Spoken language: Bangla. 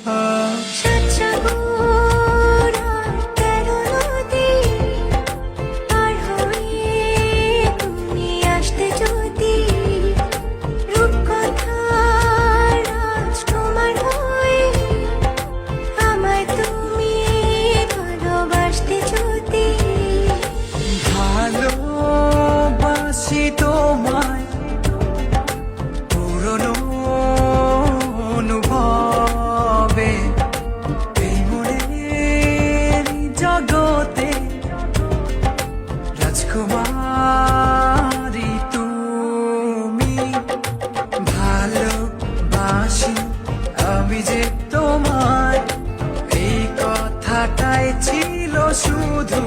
সাত সাগর আর 13 নদী পার হয়ে তুমি আসতে যদি, রূপকথার রাজ তোমার হয়ে আমায় তুমি ভালোবাসতে যদি। ভালোবাসি তোমায় পুরনো অনুভবে, এই মনের জগতে রাজকুমারী তুমি। ভালোবাসি আমি যে তোমায়, এই কথাটাই ছিল শুধু